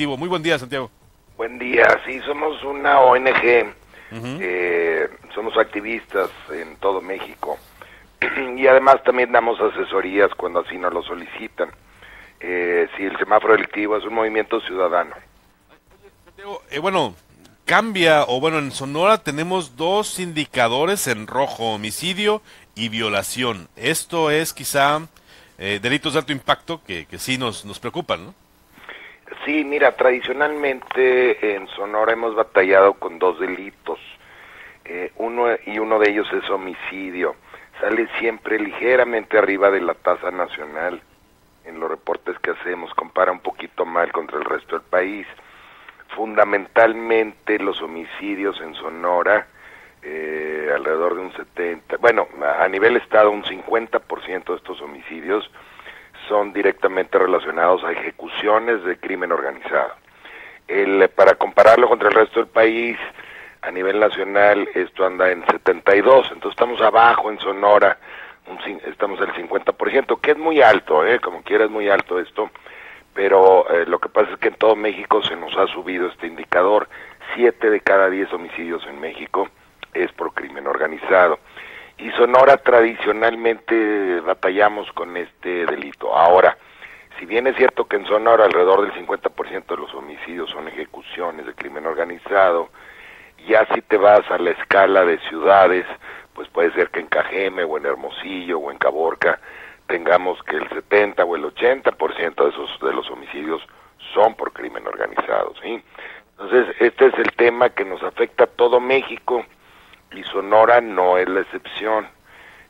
delictivo. Muy buen día, Santiago. Buen día, sí, somos una ONG, Uh-huh. somos activistas en todo México y además también damos asesorías cuando así nos lo solicitan. Sí, el semáforo delictivo es un movimiento ciudadano. Santiago, cambia, en Sonora tenemos dos indicadores en rojo, homicidio y violación. Esto es quizá delitos de alto impacto que sí nos preocupan, ¿no? Sí, mira, tradicionalmente en Sonora hemos batallado con dos delitos. Uno de ellos es homicidio. Sale siempre ligeramente arriba de la tasa nacional en los reportes que hacemos, compara un poquito mal contra el resto del país. Fundamentalmente los homicidios en Sonora, alrededor de un 70, a nivel estado un 50% de estos homicidios son directamente relacionados a ejecuciones de crimen organizado. Para compararlo contra el resto del país, a nivel nacional esto anda en 72, entonces estamos abajo en Sonora, estamos al 50%, que es muy alto, como quiera es muy alto esto, pero lo que pasa es que en todo México se nos ha subido este indicador. 7 de cada 10 homicidios en México es por crimen organizado. Y Sonora tradicionalmente batallamos con este delito. Ahora, si bien es cierto que en Sonora alrededor del 50% de los homicidios son ejecuciones de crimen organizado, ya si te vas a la escala de ciudades, pues puede ser que en Cajeme o en Hermosillo o en Caborca tengamos que el 70 o el 80% de los homicidios son por crimen organizado, ¿sí? Entonces, este es el tema que nos afecta a todo México y Sonora no es la excepción.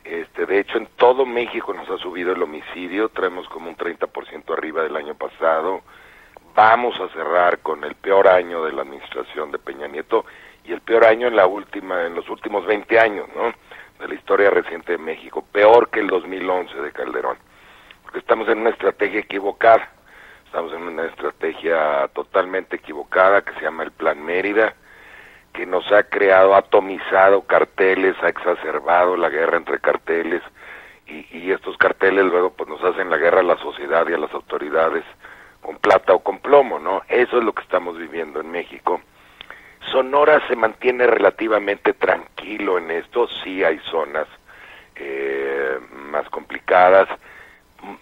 De hecho, en todo México nos ha subido el homicidio, traemos como un 30% arriba del año pasado. Vamos a cerrar con el peor año de la administración de Peña Nieto y el peor año en los últimos 20 años, ¿no?, de la historia reciente de México, peor que el 2011 de Calderón, porque estamos en una estrategia equivocada, estamos en una estrategia totalmente equivocada que se llama el Plan Mérida, que nos ha creado, ha atomizado carteles, ha exacerbado la guerra entre carteles, y estos carteles luego pues nos hacen la guerra a la sociedad y a las autoridades con plata o con plomo, ¿no? Eso es lo que estamos viviendo en México. Sonora se mantiene relativamente tranquilo en esto, sí hay zonas más complicadas.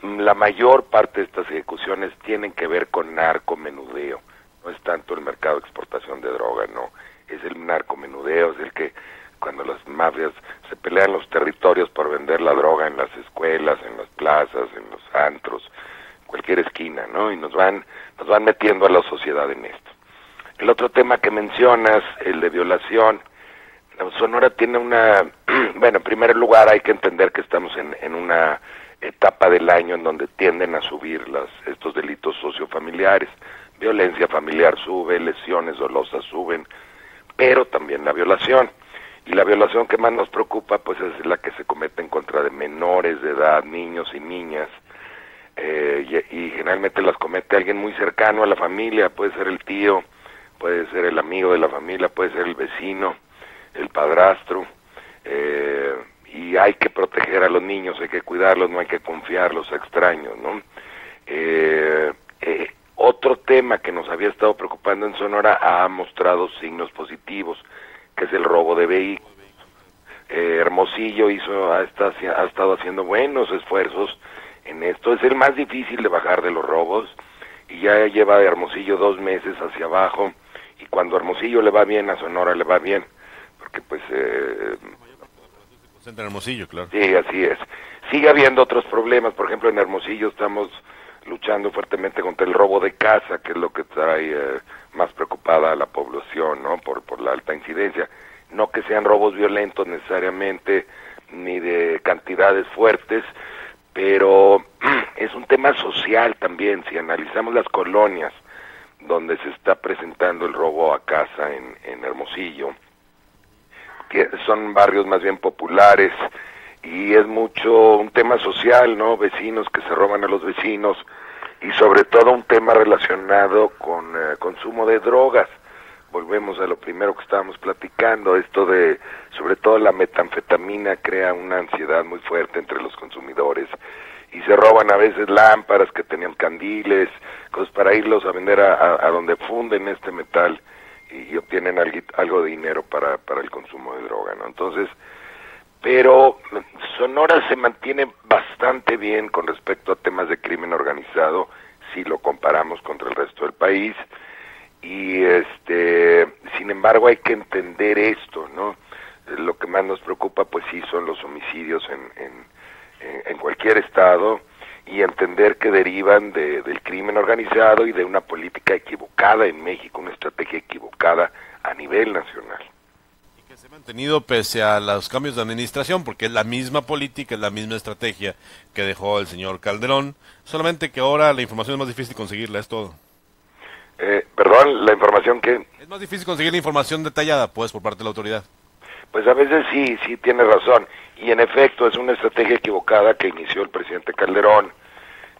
La mayor parte de estas ejecuciones tienen que ver con narcomenudeo, no es tanto el mercado de exportación de droga, no, es el narcomenudeo, es el que cuando las mafias se pelean los territorios por vender la droga en las escuelas, en las plazas, en los antros, cualquier esquina, ¿no? Y nos van metiendo a la sociedad en esto. El otro tema que mencionas, el de violación, Sonora tiene en primer lugar hay que entender que estamos en una etapa del año en donde tienden a subir estos delitos sociofamiliares. Violencia familiar sube, lesiones dolosas suben, pero también la violación. Y la violación que más nos preocupa pues es la que se comete en contra de menores de edad, niños y niñas, y generalmente las comete alguien muy cercano a la familia, puede ser el tío, puede ser el amigo de la familia, puede ser el vecino, el padrastro, y hay que proteger a los niños, hay que cuidarlos, no hay que confiarlos a extraños, ¿no? Otro tema que nos había estado preocupando en Sonora ha mostrado signos positivos, que es el robo de vehículos. Hermosillo ha estado haciendo buenos esfuerzos en esto, es el más difícil de bajar de los robos, y ya lleva Hermosillo 2 meses hacia abajo, y cuando Hermosillo le va bien, a Sonora le va bien, porque pues... en Hermosillo, claro. Sí, así es. Sigue habiendo otros problemas, por ejemplo en Hermosillo estamos luchando fuertemente contra el robo de casa, que es lo que trae más preocupada a la población, ¿no?, por la alta incidencia. No que sean robos violentos necesariamente, ni de cantidades fuertes, pero es un tema social también. Si analizamos las colonias donde se está presentando el robo a casa en Hermosillo, que son barrios más bien populares, y es mucho un tema social, ¿no?, vecinos que se roban a los vecinos, y sobre todo un tema relacionado con consumo de drogas. Volvemos a lo primero que estábamos platicando, esto de, sobre todo la metanfetamina crea una ansiedad muy fuerte entre los consumidores, y se roban a veces lámparas que tenían candiles, cosas para irlos a vender a donde funden este metal y obtienen algo de dinero para el consumo de droga, ¿no? Entonces, pero Sonora se mantiene bastante bien con respecto a temas de crimen organizado si lo comparamos contra el resto del país, y sin embargo hay que entender esto, ¿no? Lo que más nos preocupa pues sí son los homicidios en cualquier estado, y entender que derivan del crimen organizado y de una política equivocada en México, una estrategia equivocada a nivel nacional. Y que se ha mantenido pese a los cambios de administración, porque es la misma política, es la misma estrategia que dejó el señor Calderón, solamente que ahora la información es más difícil conseguirla, es todo. Perdón, la información que... Es más difícil conseguir la información detallada, pues, por parte de la autoridad. Pues a veces sí tiene razón, y en efecto es una estrategia equivocada que inició el presidente Calderón,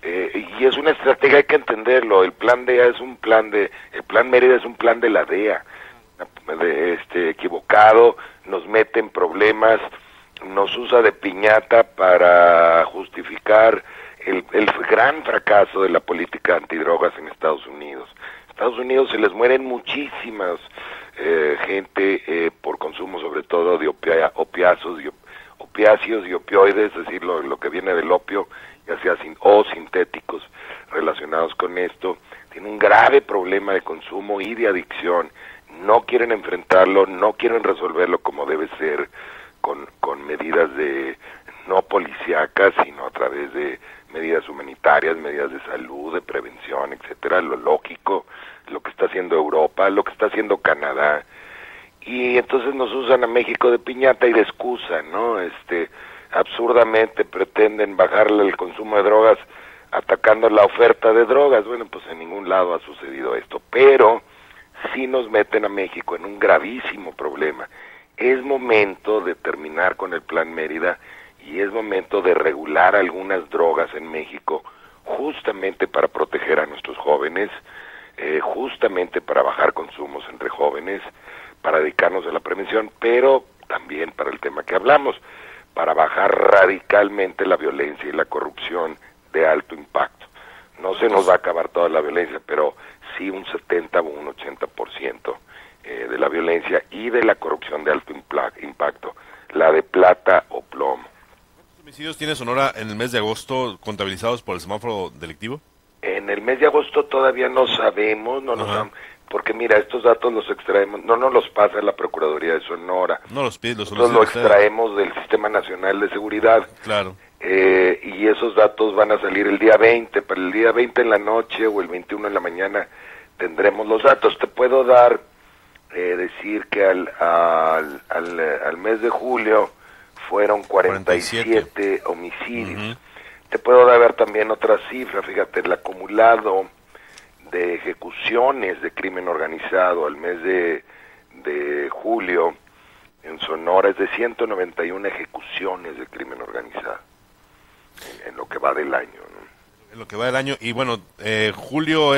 y es una estrategia, hay que entenderlo. El plan DEA es un plan el plan Mérida es un plan de la DEA, equivocado, nos mete en problemas, nos usa de piñata para justificar el gran fracaso de la política antidrogas en Estados Unidos. En Estados Unidos se les mueren muchísimas gente por consumo, sobre todo de opiáceos y opioides, es decir, lo que viene del opio, ya sea sintéticos relacionados con esto. Tiene un grave problema de consumo y de adicción. No quieren enfrentarlo, no quieren resolverlo como debe ser, con medidas no policíacas, sino a través de medidas humanitarias, medidas de salud, de prevención, etcétera, lo lógico, lo que está haciendo Europa, lo que está haciendo Canadá, y entonces nos usan a México de piñata y de excusa, ¿no? Absurdamente pretenden bajarle el consumo de drogas atacando la oferta de drogas. Bueno, pues en ningún lado ha sucedido esto, pero sí nos meten a México en un gravísimo problema. Es momento de terminar con el Plan Mérida y es momento de regular algunas drogas en México, justamente para proteger a nuestros jóvenes, justamente para bajar consumos entre jóvenes, para dedicarnos a la prevención, pero también para el tema que hablamos, para bajar radicalmente la violencia y la corrupción de alto impacto. No se nos va a acabar toda la violencia, pero sí un 70 o un 80% de la violencia y de la corrupción de alto impacto, la de plata o plomo. ¿Cuántos homicidios tiene Sonora en el mes de agosto contabilizados por el semáforo delictivo? En el mes de agosto todavía no sabemos, porque mira, estos datos los extraemos, no nos los pasa la Procuraduría de Sonora. No los pide, nosotros lo extraemos del Sistema Nacional de Seguridad. Claro. Y esos datos van a salir el día 20, para el día 20 en la noche o el 21 en la mañana tendremos los datos. Te puedo dar, decir que al mes de julio fueron 47 homicidios. Uh-huh. Te puedo dar también otra cifra, fíjate, el acumulado de ejecuciones de crimen organizado al mes de julio en Sonora es de 191 ejecuciones de crimen organizado en lo que va del año, ¿no? En lo que va del año, y bueno, julio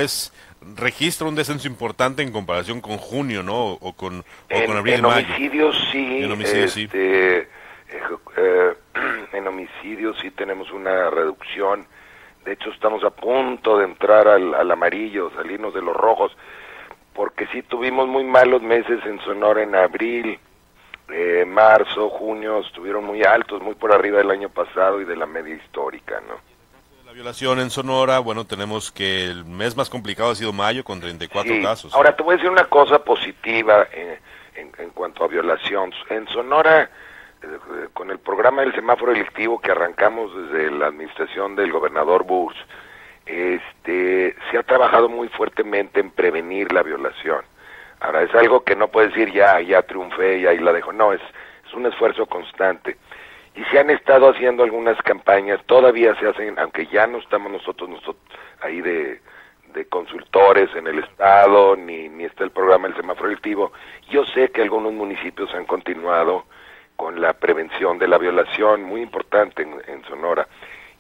registra un descenso importante en comparación con junio, ¿no? O con abril y mayo. Homicidios sí. En homicidios sí. En homicidios sí tenemos una reducción. De hecho, estamos a punto de entrar al amarillo, salirnos de los rojos, porque sí tuvimos muy malos meses en Sonora en abril, marzo, junio, estuvieron muy altos, muy por arriba del año pasado y de la media histórica, ¿no? La violación en Sonora, bueno, tenemos que el mes más complicado ha sido mayo, con 34 casos. Ahora, te voy a decir una cosa positiva en cuanto a violación. En Sonora, con el programa del semáforo delictivo que arrancamos desde la administración del gobernador Bush, se ha trabajado muy fuertemente en prevenir la violación. Ahora, es algo que no puedes decir ya triunfé y ahí la dejo. No, es un esfuerzo constante. Y se han estado haciendo algunas campañas, todavía se hacen, aunque ya no estamos nosotros ahí de consultores en el estado, ni está el programa del semáforo delictivo. Yo sé que algunos municipios han continuado con la prevención de la violación, muy importante en Sonora,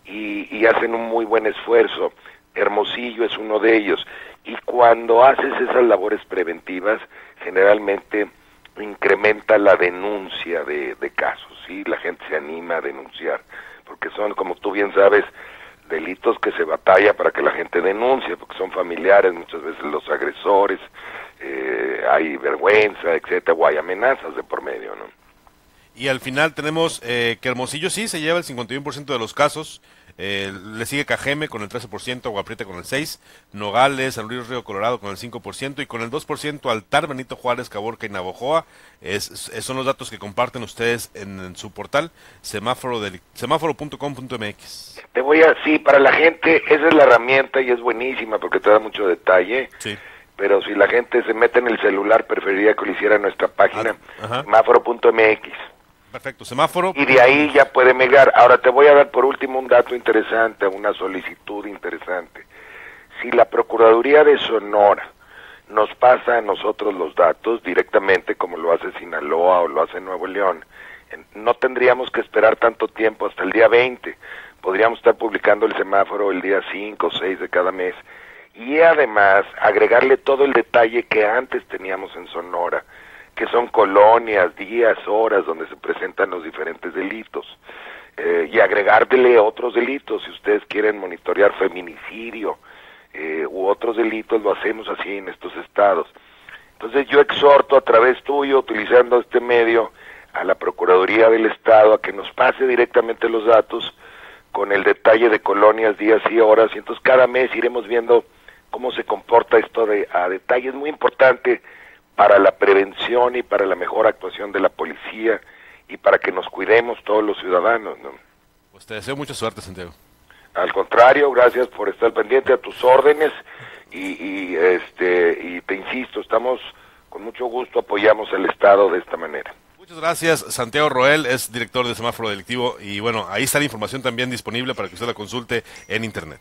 y hacen un muy buen esfuerzo. Hermosillo es uno de ellos, y cuando haces esas labores preventivas, generalmente incrementa la denuncia de casos, ¿sí? La gente se anima a denunciar, porque son, como tú bien sabes, delitos que se batalla para que la gente denuncie, porque son familiares muchas veces los agresores, hay vergüenza, etcétera, o hay amenazas de por medio, ¿no? Y al final tenemos que Hermosillo sí se lleva el 51% de los casos, le sigue Cajeme con el 13%, Agua Prieta con el 6%, Nogales, San Luis Río Colorado con el 5% y con el 2% Altar, Benito Juárez, Caborca y Navojoa. Son los datos que comparten ustedes en su portal semáforo.com.mx. Sí, para la gente esa es la herramienta y es buenísima porque te da mucho detalle. Sí. Pero si la gente se mete en el celular, preferiría que lo hiciera en nuestra página, semáforo.mx. Perfecto, semáforo. Y de ahí ya puede mirar. Ahora te voy a dar por último un dato interesante, una solicitud interesante. Si la Procuraduría de Sonora nos pasa a nosotros los datos directamente, como lo hace Sinaloa o lo hace Nuevo León, no tendríamos que esperar tanto tiempo hasta el día 20. Podríamos estar publicando el semáforo el día 5 o 6 de cada mes. Y además agregarle todo el detalle que antes teníamos en Sonora, que son colonias, días, horas donde se presentan los diferentes delitos, y agregarle otros delitos. Si ustedes quieren monitorear feminicidio u otros delitos, lo hacemos así en estos estados. Entonces yo exhorto a través tuyo, utilizando este medio, a la Procuraduría del Estado a que nos pase directamente los datos con el detalle de colonias, días y horas, y entonces cada mes iremos viendo cómo se comporta esto a detalle. Es muy importante para la prevención y para la mejor actuación de la policía y para que nos cuidemos todos los ciudadanos, ¿no? Pues te deseo mucha suerte, Santiago. Al contrario, gracias por estar pendiente a tus órdenes y te insisto, estamos con mucho gusto, apoyamos al Estado de esta manera. Muchas gracias, Santiago Roel, es director de Semáforo Delictivo y bueno, ahí está la información también disponible para que usted la consulte en internet.